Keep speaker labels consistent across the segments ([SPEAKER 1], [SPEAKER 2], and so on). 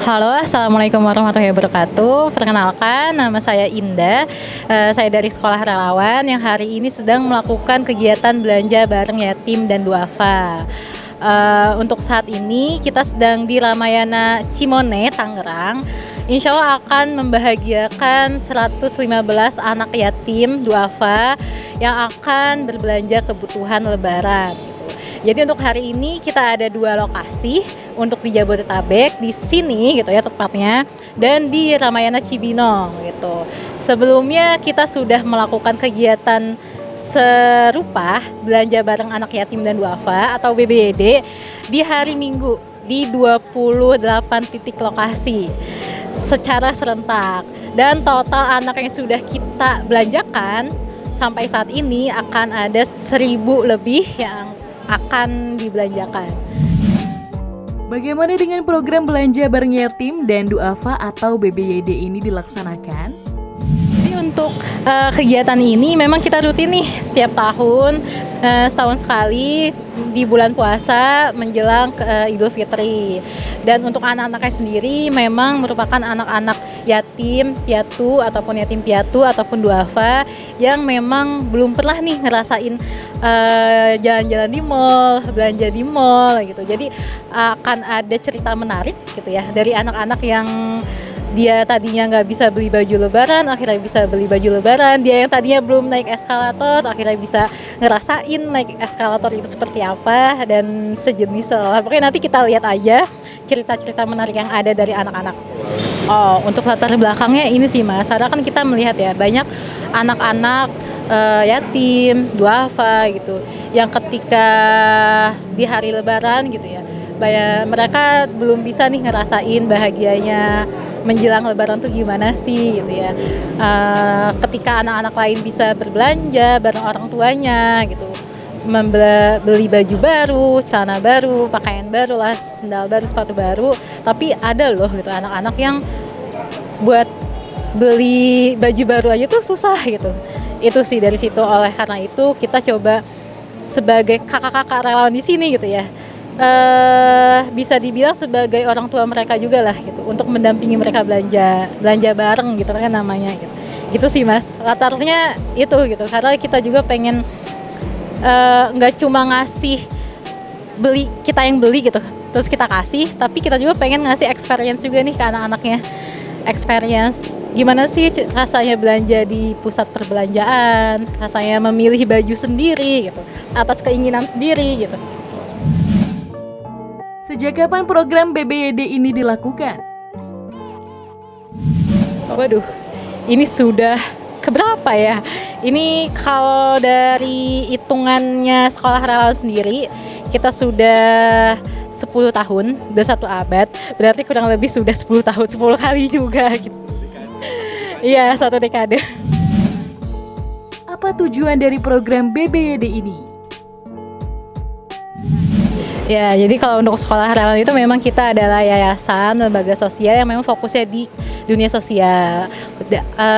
[SPEAKER 1] Halo, Assalamualaikum warahmatullahi wabarakatuh. Perkenalkan, nama saya Indah. Saya dari Sekolah Relawan yang hari ini sedang melakukan kegiatan belanja bareng yatim dan duafa. Untuk saat ini kita sedang di Ramayana Cimone, Tangerang. Insya Allah akan membahagiakan 115 anak yatim duafa yang akan berbelanja kebutuhan Lebaran. Jadi untuk hari ini kita ada dua lokasi untuk di Jabodetabek, di sini gitu ya tepatnya, dan di Ramayana Cibinong gitu. Sebelumnya kita sudah melakukan kegiatan serupa belanja bareng anak yatim dan duafa atau BBYD di hari Minggu di 28 titik lokasi secara serentak, dan total anak yang sudah kita belanjakan sampai saat ini akan ada 1.000 lebih yang akan dibelanjakan.
[SPEAKER 2] Bagaimana dengan program belanja bareng yatim dan duafa atau BBYD ini dilaksanakan?
[SPEAKER 1] Jadi untuk kegiatan ini memang kita rutin nih setiap tahun, setahun sekali di bulan puasa menjelang Idul Fitri. Dan untuk anak-anaknya sendiri memang merupakan anak-anak yatim piatu ataupun yatim piatu ataupun duafa yang memang belum pernah nih ngerasain jalan-jalan di mall, belanja di mall gitu. Jadi akan ada cerita menarik gitu ya dari anak-anak yang dia tadinya nggak bisa beli baju lebaran, akhirnya bisa beli baju lebaran. Dia yang tadinya belum naik eskalator, akhirnya bisa ngerasain naik eskalator itu seperti apa dan sejenis lah. Pokoknya nanti kita lihat aja cerita-cerita menarik yang ada dari anak-anak. Oh, untuk latar belakangnya ini sih Mas, karena kan kita melihat ya banyak anak-anak yatim, duafa gitu, yang ketika di hari lebaran gitu ya, mereka belum bisa nih ngerasain bahagianya menjelang lebaran tuh gimana sih gitu ya. Ketika anak-anak lain bisa berbelanja bareng orang tuanya gitu, beli baju baru, celana baru, pakaian baru lah, sendal baru, sepatu baru, tapi ada loh gitu anak-anak yang buat beli baju baru aja tuh susah gitu. Itu sih dari situ, oleh karena itu kita coba sebagai kakak-kakak relawan di sini gitu ya, bisa dibilang sebagai orang tua mereka juga lah gitu, untuk mendampingi mereka belanja bareng gitu kan namanya gitu sih Mas, latarnya itu gitu, karena kita juga pengen nggak cuma ngasih kita yang beli gitu terus kita kasih, tapi kita juga pengen ngasih experience juga nih ke anak-anaknya, experience gimana sih rasanya belanja di pusat perbelanjaan, rasanya memilih baju sendiri gitu atas keinginan sendiri gitu.
[SPEAKER 2] Sejak kapan program BBYD ini dilakukan?
[SPEAKER 1] Waduh, ini sudah keberapa ya? Ini kalau dari hitungannya Sekolah Relawan sendiri, kita sudah 10 tahun, udah 1 abad, berarti kurang lebih sudah 10 tahun, 10 kali juga gitu. Iya, 1 dekade.
[SPEAKER 2] Apa tujuan dari program BBYD ini?
[SPEAKER 1] Ya, jadi kalau untuk Sekolah Relawan itu memang kita adalah yayasan, lembaga sosial yang memang fokusnya di dunia sosial,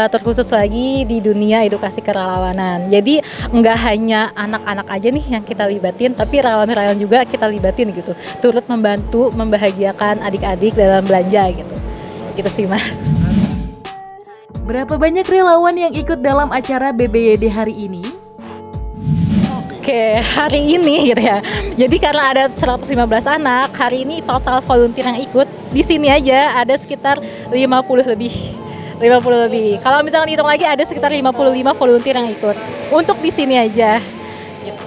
[SPEAKER 1] terkhusus lagi di dunia edukasi kerelawanan. Jadi nggak hanya anak-anak aja nih yang kita libatin, tapi relawan-relawan juga kita libatin gitu, turut membantu membahagiakan adik-adik dalam belanja gitu. Gitu sih Mas.
[SPEAKER 2] Berapa banyak relawan yang ikut dalam acara BBYD hari ini?
[SPEAKER 1] Oke, hari ini gitu ya. Jadi karena ada 115 anak, hari ini total volunteer yang ikut di sini aja ada sekitar 50 lebih. 50 lebih. Kalau misalkan hitung lagi ada sekitar 55 volunteer yang ikut. Untuk di sini aja. Gitu.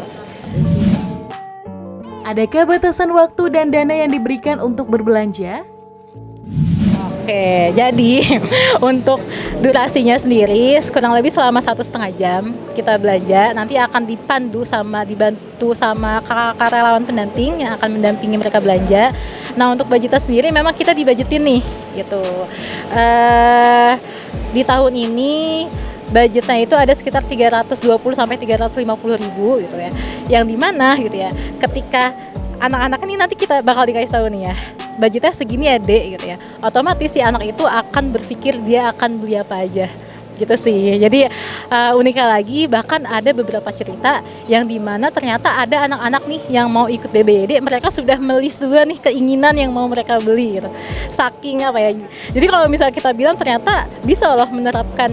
[SPEAKER 2] Adakah batasan waktu dan dana yang diberikan untuk berbelanja?
[SPEAKER 1] Oke, jadi untuk durasinya sendiri kurang lebih selama 1,5 jam kita belanja. Nanti akan dibantu sama kakak-kakak relawan pendamping yang akan mendampingi mereka belanja. Nah untuk budgetnya sendiri memang kita dibudgetin nih gitu. Di tahun ini budgetnya itu ada sekitar 320 sampai 350 ribu gitu ya. Yang dimana gitu ya, ketika anak-anak ini nanti kita bakal dikasih tahu nih ya, budgetnya segini ya dek gitu ya, otomatis si anak itu akan berpikir dia akan beli apa aja. gitu sih. Jadi uniknya lagi bahkan ada beberapa cerita yang dimana ternyata ada anak-anak nih yang mau ikut BBYD, mereka sudah melis dulu nih keinginan yang mau mereka beli gitu. Saking apa ya. Jadi kalau misalnya kita bilang ternyata bisa loh menerapkan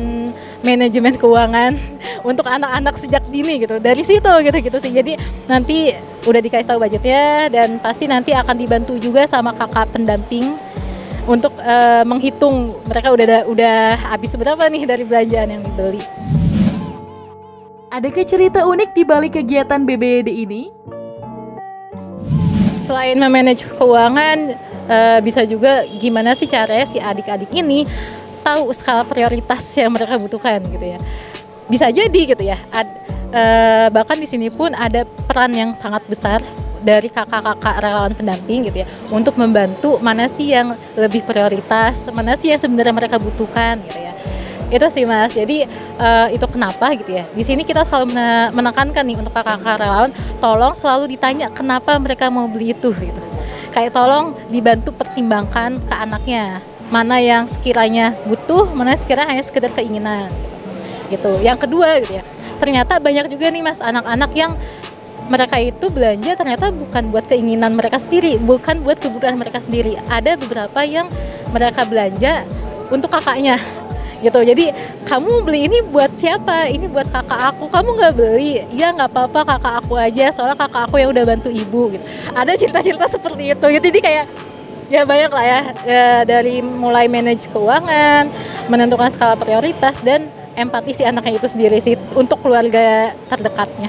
[SPEAKER 1] manajemen keuangan untuk anak-anak sejak dini gitu. Dari situ gitu sih. Jadi nanti udah dikasih tahu budgetnya dan pasti nanti akan dibantu juga sama kakak pendamping untuk menghitung mereka udah habis berapa nih dari belanjaan yang dibeli.
[SPEAKER 2] Adakah cerita unik di balik kegiatan BBYD ini?
[SPEAKER 1] Selain memanage keuangan, bisa juga gimana sih caranya si adik-adik ini tahu skala prioritas yang mereka butuhkan gitu ya. Bisa jadi gitu ya. Bahkan di sini pun ada peran yang sangat besar dari kakak-kakak relawan pendamping gitu ya untuk membantu mana sih yang lebih prioritas, mana sih yang sebenarnya mereka butuhkan gitu ya. Itu sih Mas. Jadi itu kenapa gitu ya. Di sini kita selalu menekankan nih untuk kakak-kakak relawan, tolong selalu ditanya kenapa mereka mau beli itu gitu. Kayak tolong dibantu pertimbangkan ke anaknya. Mana yang sekiranya butuh, mana sekiranya hanya sekedar keinginan. Gitu. Yang kedua gitu ya. Ternyata banyak juga nih Mas anak-anak yang mereka itu belanja ternyata bukan buat keinginan mereka sendiri, bukan buat kebutuhan mereka sendiri. Ada beberapa yang mereka belanja untuk kakaknya gitu. Jadi kamu beli ini buat siapa? Ini buat kakak aku. Kamu nggak beli? Iya nggak apa-apa, kakak aku aja. Soalnya kakak aku yang udah bantu ibu. Gitu. Ada cerita-cerita seperti itu. Jadi kayak ya banyak lah ya, dari mulai manage keuangan, menentukan skala prioritas dan empati si anaknya itu sendiri sih untuk keluarga terdekatnya.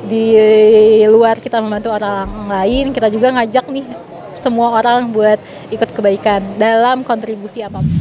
[SPEAKER 1] Di luar kita membantu orang lain, kita juga ngajak nih semua orang buat ikut kebaikan dalam kontribusi apapun.